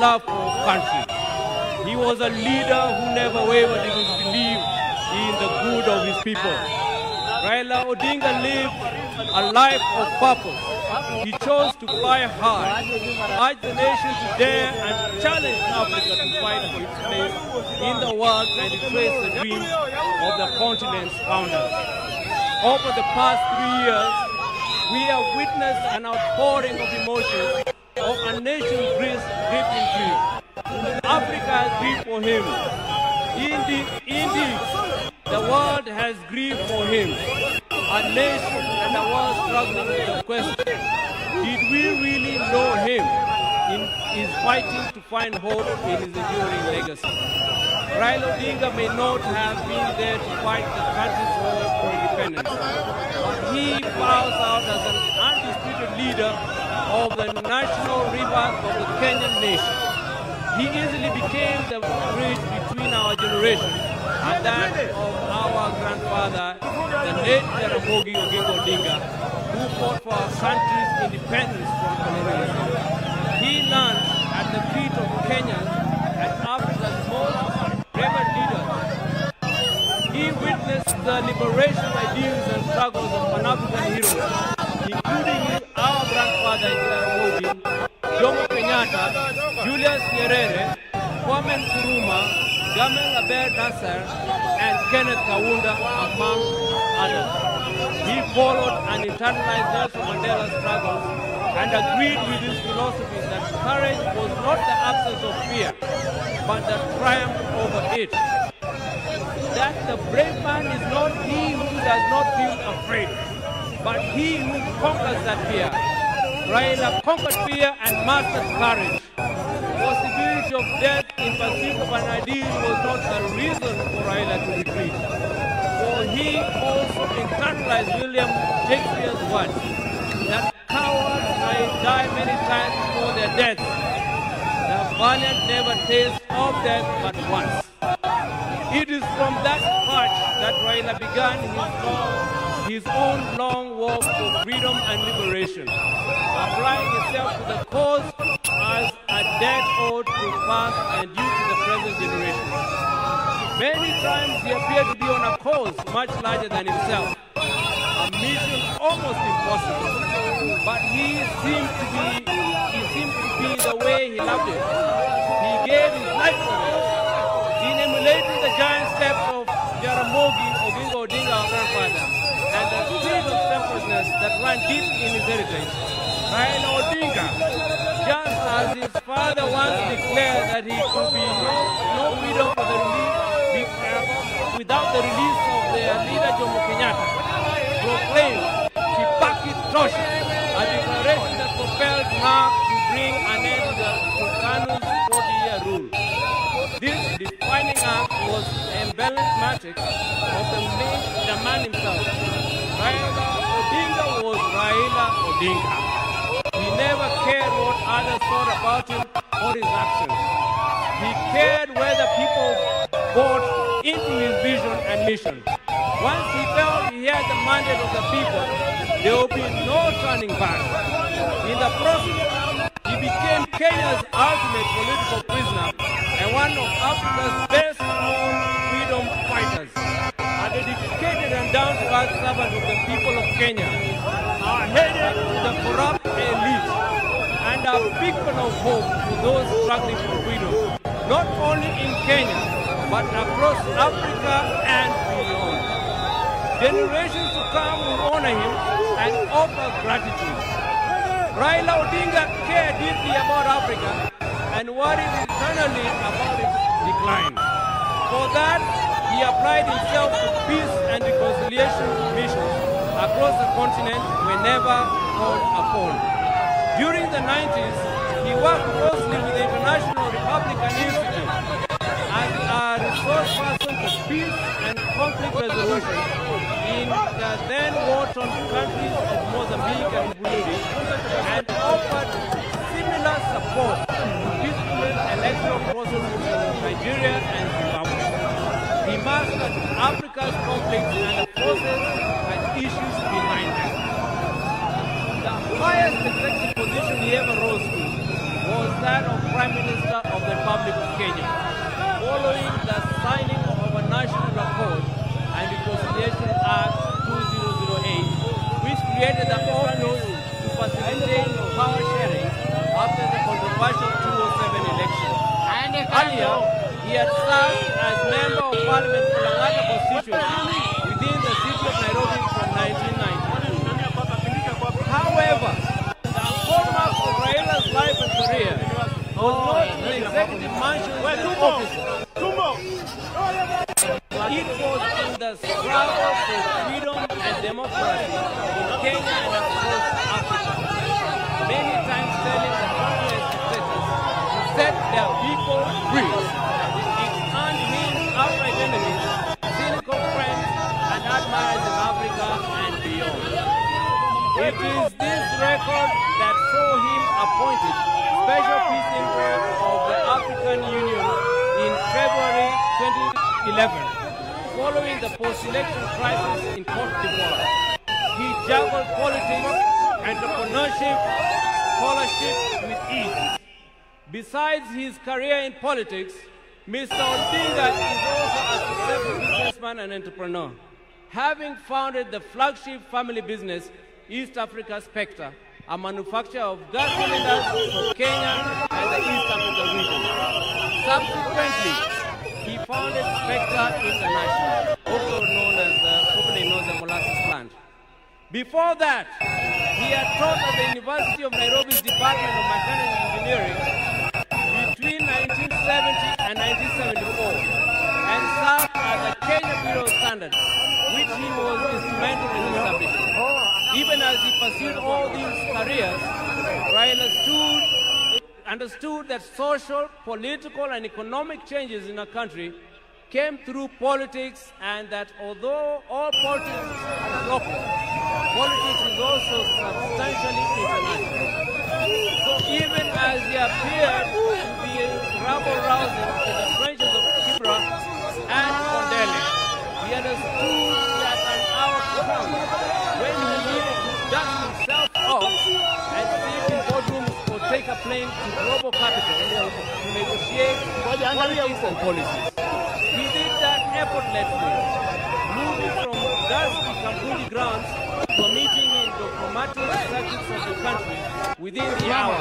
love for country. He was a leader who never wavered in his belief in the good of his people. Raila Odinga lived a life of purpose. He chose to fly high, urge the nation to dare and challenge Africa to fight for its place in the world and to trace the dreams of the continent's founders. Over the past 3 years, we have witnessed an outpouring of emotions of a nation gripped in grief. Africa has grieved for him. Indeed, the world has grieved for him. A nation and the world struggling with the question, did we really know him in his fighting to find hope in his enduring legacy? Raila Odinga may not have been there to fight the country's war for independence, but he bows out as an undisputed leader of the national rebirth of the Kenyan nation. He easily became the bridge between our generation and that of our grandfather, the late Jaramogi Oginga Odinga, who fought for our country's independence from colonialism. He learned at the feet of Kenyans and Africa's most brave leaders. He witnessed the liberation ideals and struggles of Pan-African heroes, including our grandfather Jaramogi, Jomo Kenyatta, Julius Nyerere, Kwame Nkrumah, Gamal Abdel Nasser, and Kenneth Kaunda, among others. He followed and internalized Nelson Mandela's struggles and agreed with his philosophy that courage was not the absence of fear, but the triumph over it. That the brave man is not he who does not feel afraid, but he who conquers that fear. Raila conquered fear and mastered courage. Possibility of death in pursuit of an ideal was not the reason for Raila to retreat. For he also internalized William Shakespeare's words that cowards may die many times before their deaths. The valiant never taste of death but once. It is from that perch that Raila began his own long walk for freedom and liberation, applying himself to the cause as a debt owed to past and due to the present generation. Many times he appeared to be on a cause much larger than himself, a mission almost impossible, but he seemed to be the way he loved it. He gave his life for it. In emulating the giant steps of Jaramogi Oginga Odinga, our grandfather, and the spirit of selflessness that ran deep in his heritage, Raila Odinga, just as his father once declared that he could be no freedom for the without the release of their leader Jomo Kenyatta, proclaimed Kibaki Tosha, a declaration that propelled Mark to bring an end to Kanu's 40-year rule. This defining act was emblematic of the man himself. Raila Odinga was Raila Odinga. He never cared what others thought about him or his actions. He cared whether people bought into his vision and mission. Once he felt he had the mandate of the people, there would be no turning back. In the process, he became Kenya's ultimate political prisoner and one of Africa's best-known freedom fighters. A dedicated and down-to-earth servant of the people of Kenya, a headache to the corrupt elite, and a beacon of hope for those struggling for freedom, not only in Kenya, but across Africa and beyond. Generations to come will honor him and offer gratitude. Raila Odinga cared deeply about Africa and worried eternally about its decline. For that, he applied himself to peace and reconciliation missions across the continent whenever called upon. During the 90s, he worked closely with the International Republican Institute as a resource person for peace and conflict resolution in the then war-torn countries of Mozambique and Burundi, and offered similar support to peaceful electoral processes in Nigeria and Zimbabwe. He mastered Africa's conflicts and the forces and issues behind them. The highest executive position he ever rose to was that of Prime Minister Earlier, he had served as Member of Parliament for Langata constituency within the city of Nairobi from 1990. However, the hallmark of Raila's life and career was not in the executive mansions and offices. It was in the struggle for freedom and democracy in Kenya and across Africa. Many times telling the communist dictators to set their people free. It earned him outright enemies, cynical friends, and admirers in Africa and beyond. It is this record that saw him appointed Special Peace Envoy of the African Union in February 2011. Following the post-election crisis in Cote d'Ivoire, he juggled politics, entrepreneurship, scholarship with ease. Besides his career in politics, Mr. Odinga is also a successful businessman and entrepreneur, having founded the flagship family business, East Africa Spectre, a manufacturer of gas cylinders for Kenya and the East Africa region. Subsequently, he founded Spectre International, also known as popularly known as the molasses plant. Before that, he had taught at the University of Nairobi's Department of Mechanical Engineering between 1970 and 1974, and served at the Kenya Bureau of Standards, which he was instrumental in establishing. Even as he pursued all these careers, Raila understood that social, political, and economic changes in a country came through politics, and that although all politics is local, politics is also substantially international. So even as he appeared to be rabble-rousing in the trenches of Kibra and Kondele, he understood that an hour would come when he needed to dust himself off and sit in boardrooms or take a plane to global capital to negotiate politics and policies. He did that effortlessly, moving from dusty Kambuji grounds to a meeting in diplomatic circuits of the country within the hour.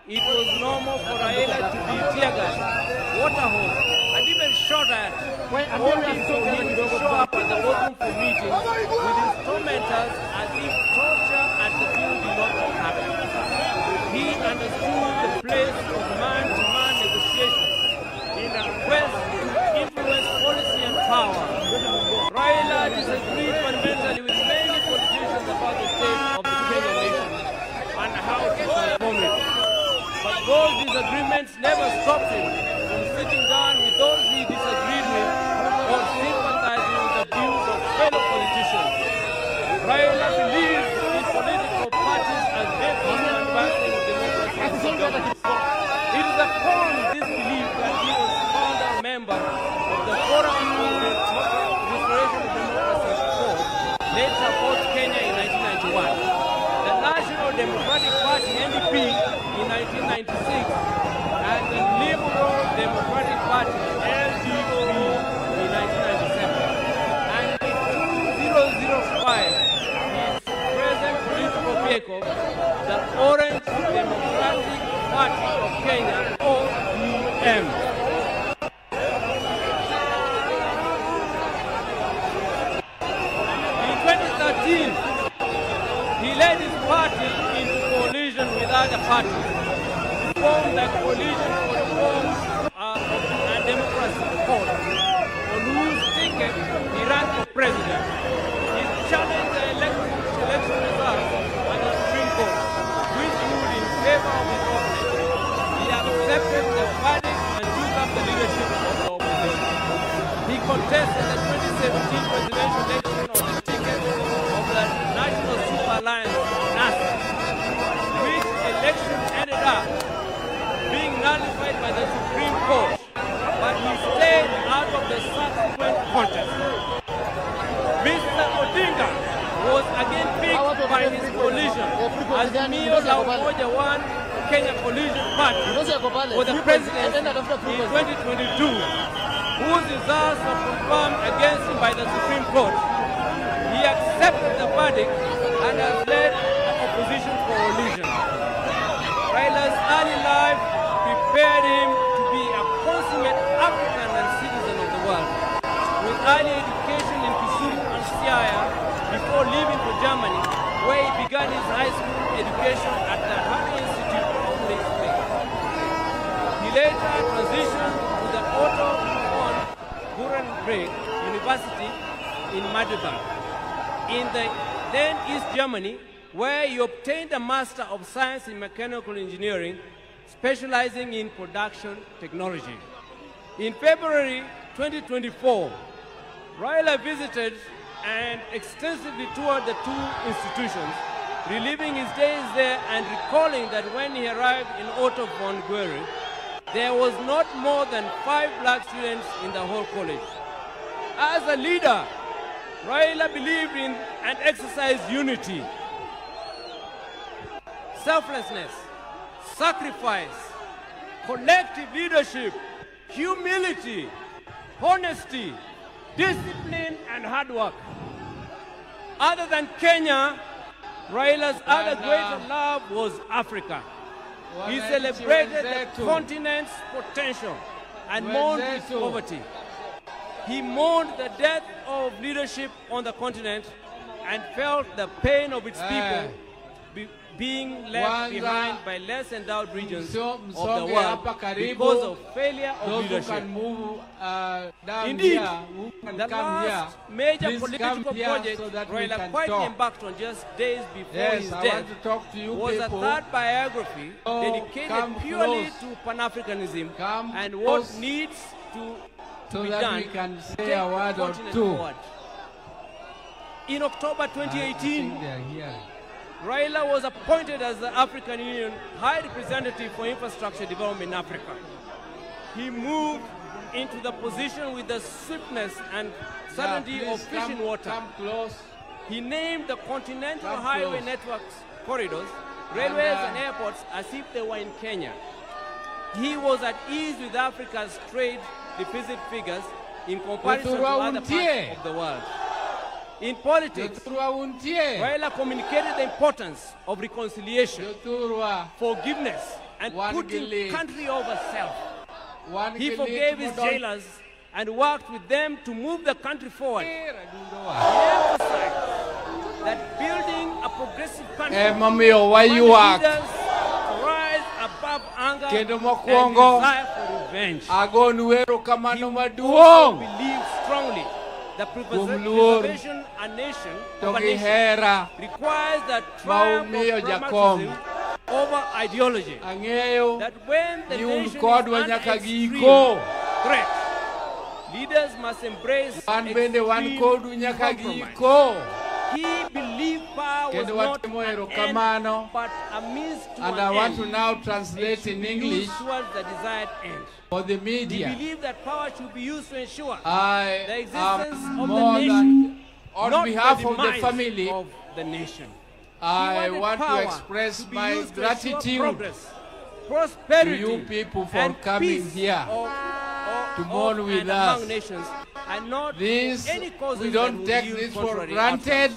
It was normal for Raila to be tear-gassed, water hose, and even shot at, waiting for him to show up at the boardroom for meetings with instrumentals as if torture at the field did not happen. He understood the place of man-to-man negotiations in a quest to influence policy and power. Raila disagreed fundamentally with many politicians about the state of the Kenyan nation and how to transform it. But those disagreements never stopped him from sitting down with those he disagreed with or sympathizing with the views of fellow politicians. Raila believed in political parties as vehicles for advancing democracy and governance. It is upon this belief that he was founder member of the Forum for the Restoration of Democracy Force, later called Kenya in 1991, the National Democratic Party NDP in 1996, and the Liberal Democratic Party LDP in 1997. And in 2005, his present political vehicle, the Orange Democratic Party of Kenya, ODM. In 2013, he led his party into coalition with other parties to form the Coalition for Reform and Democracy Code, on whose ticket he ran for president. He challenged the election results at the Supreme Court, which ruled in favor of his opponent. He accepted the verdict and took up the leadership of the opposition. He contested the 2017 presidential election on the ticket of the National Super Alliance, NASA, which election ended up being nullified by the Supreme Court, but he stayed out of the subsequent contest. Mr. Odinga was again picked by his coalition as Mio La Umoja One Kenya Coalition Party for the presidency in 2022, whose results were confirmed against him by the Supreme Court. He accepted the verdict and has led the opposition coalition. Raila's early life prepared him to be a early education in Kisumu and Siaya before leaving for Germany, where he began his high school education at the Hana Institute of Legislation. He later transitioned to the Otto von Gutenberg University in Magdeburg, in the then East Germany, where he obtained a Master of Science in Mechanical Engineering, specializing in production technology. In February 2024, Raila visited and extensively toured the two institutions, reliving his days there and recalling that when he arrived in Otto von Guerre, there was not more than 5 black students in the whole college. As a leader, Raila believed in and exercised unity, selflessness, sacrifice, collective leadership, humility, honesty, discipline, and hard work. Other than Kenya, Raila's other greater love was Africa. He celebrated the continent's potential and mourned its poverty. He mourned the death of leadership on the continent and felt the pain of its people being left behind by less endowed regions of the world because of failure of leadership. Indeed, the last major political project Raila quietly embarked on just days before his death was a third biography dedicated purely to Pan-Africanism and what needs to be done to take the continent forward. In October 2018, Raila was appointed as the African Union High Representative for Infrastructure Development in Africa. He moved into the position with the swiftness and certainty of fish in water. He named the continental highway networks corridors, railways and airports as if they were in Kenya. He was at ease with Africa's trade deficit figures in comparison to other parts of the world. In politics, Raila communicated the importance of reconciliation, forgiveness, and putting country over self. He forgave his jailers and worked with them to move the country forward. He emphasized that building a progressive country leaders rise above anger and desire for revenge. He also believed strongly the preservation of a nation requires the triumph of pragmatism over ideology. That when the nation is under extreme threat, leaders must embrace extreme compromise. He believed power was not an end, but a means to an end. And I want to now translate in English towards the desired end. For the media. He believed that power should be used to ensure the existence of the nation, on behalf of the family of the nation. I want to express my gratitude prosperity, to you people for coming here to mourn with us. This, we don't take this for granted.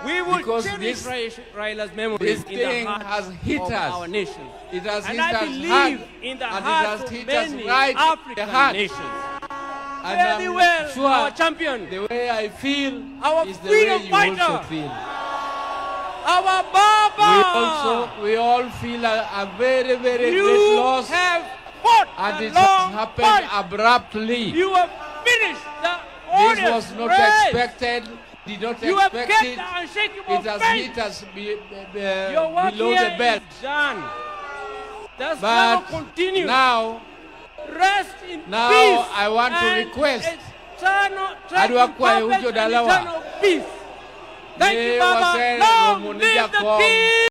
We will because cherish Raila's memories in the heart of our nation. It has hit I us believe hard, in the and hearts of many African nations. And Very I'm well, sure our champion, the way I feel our is the way freedom you fighter, also feel. Our Baba. We all feel a very, very great loss, have fought and it long has happened fight. Abruptly. You have finished the This was not race. expected. Did not You have expect kept it. the unshakable It has faith. hit us Your work below here the belt. is done. The But struggle continues. now Rest in Now peace. I want to and request eternal peace. Thank you, Baba. Long live the king.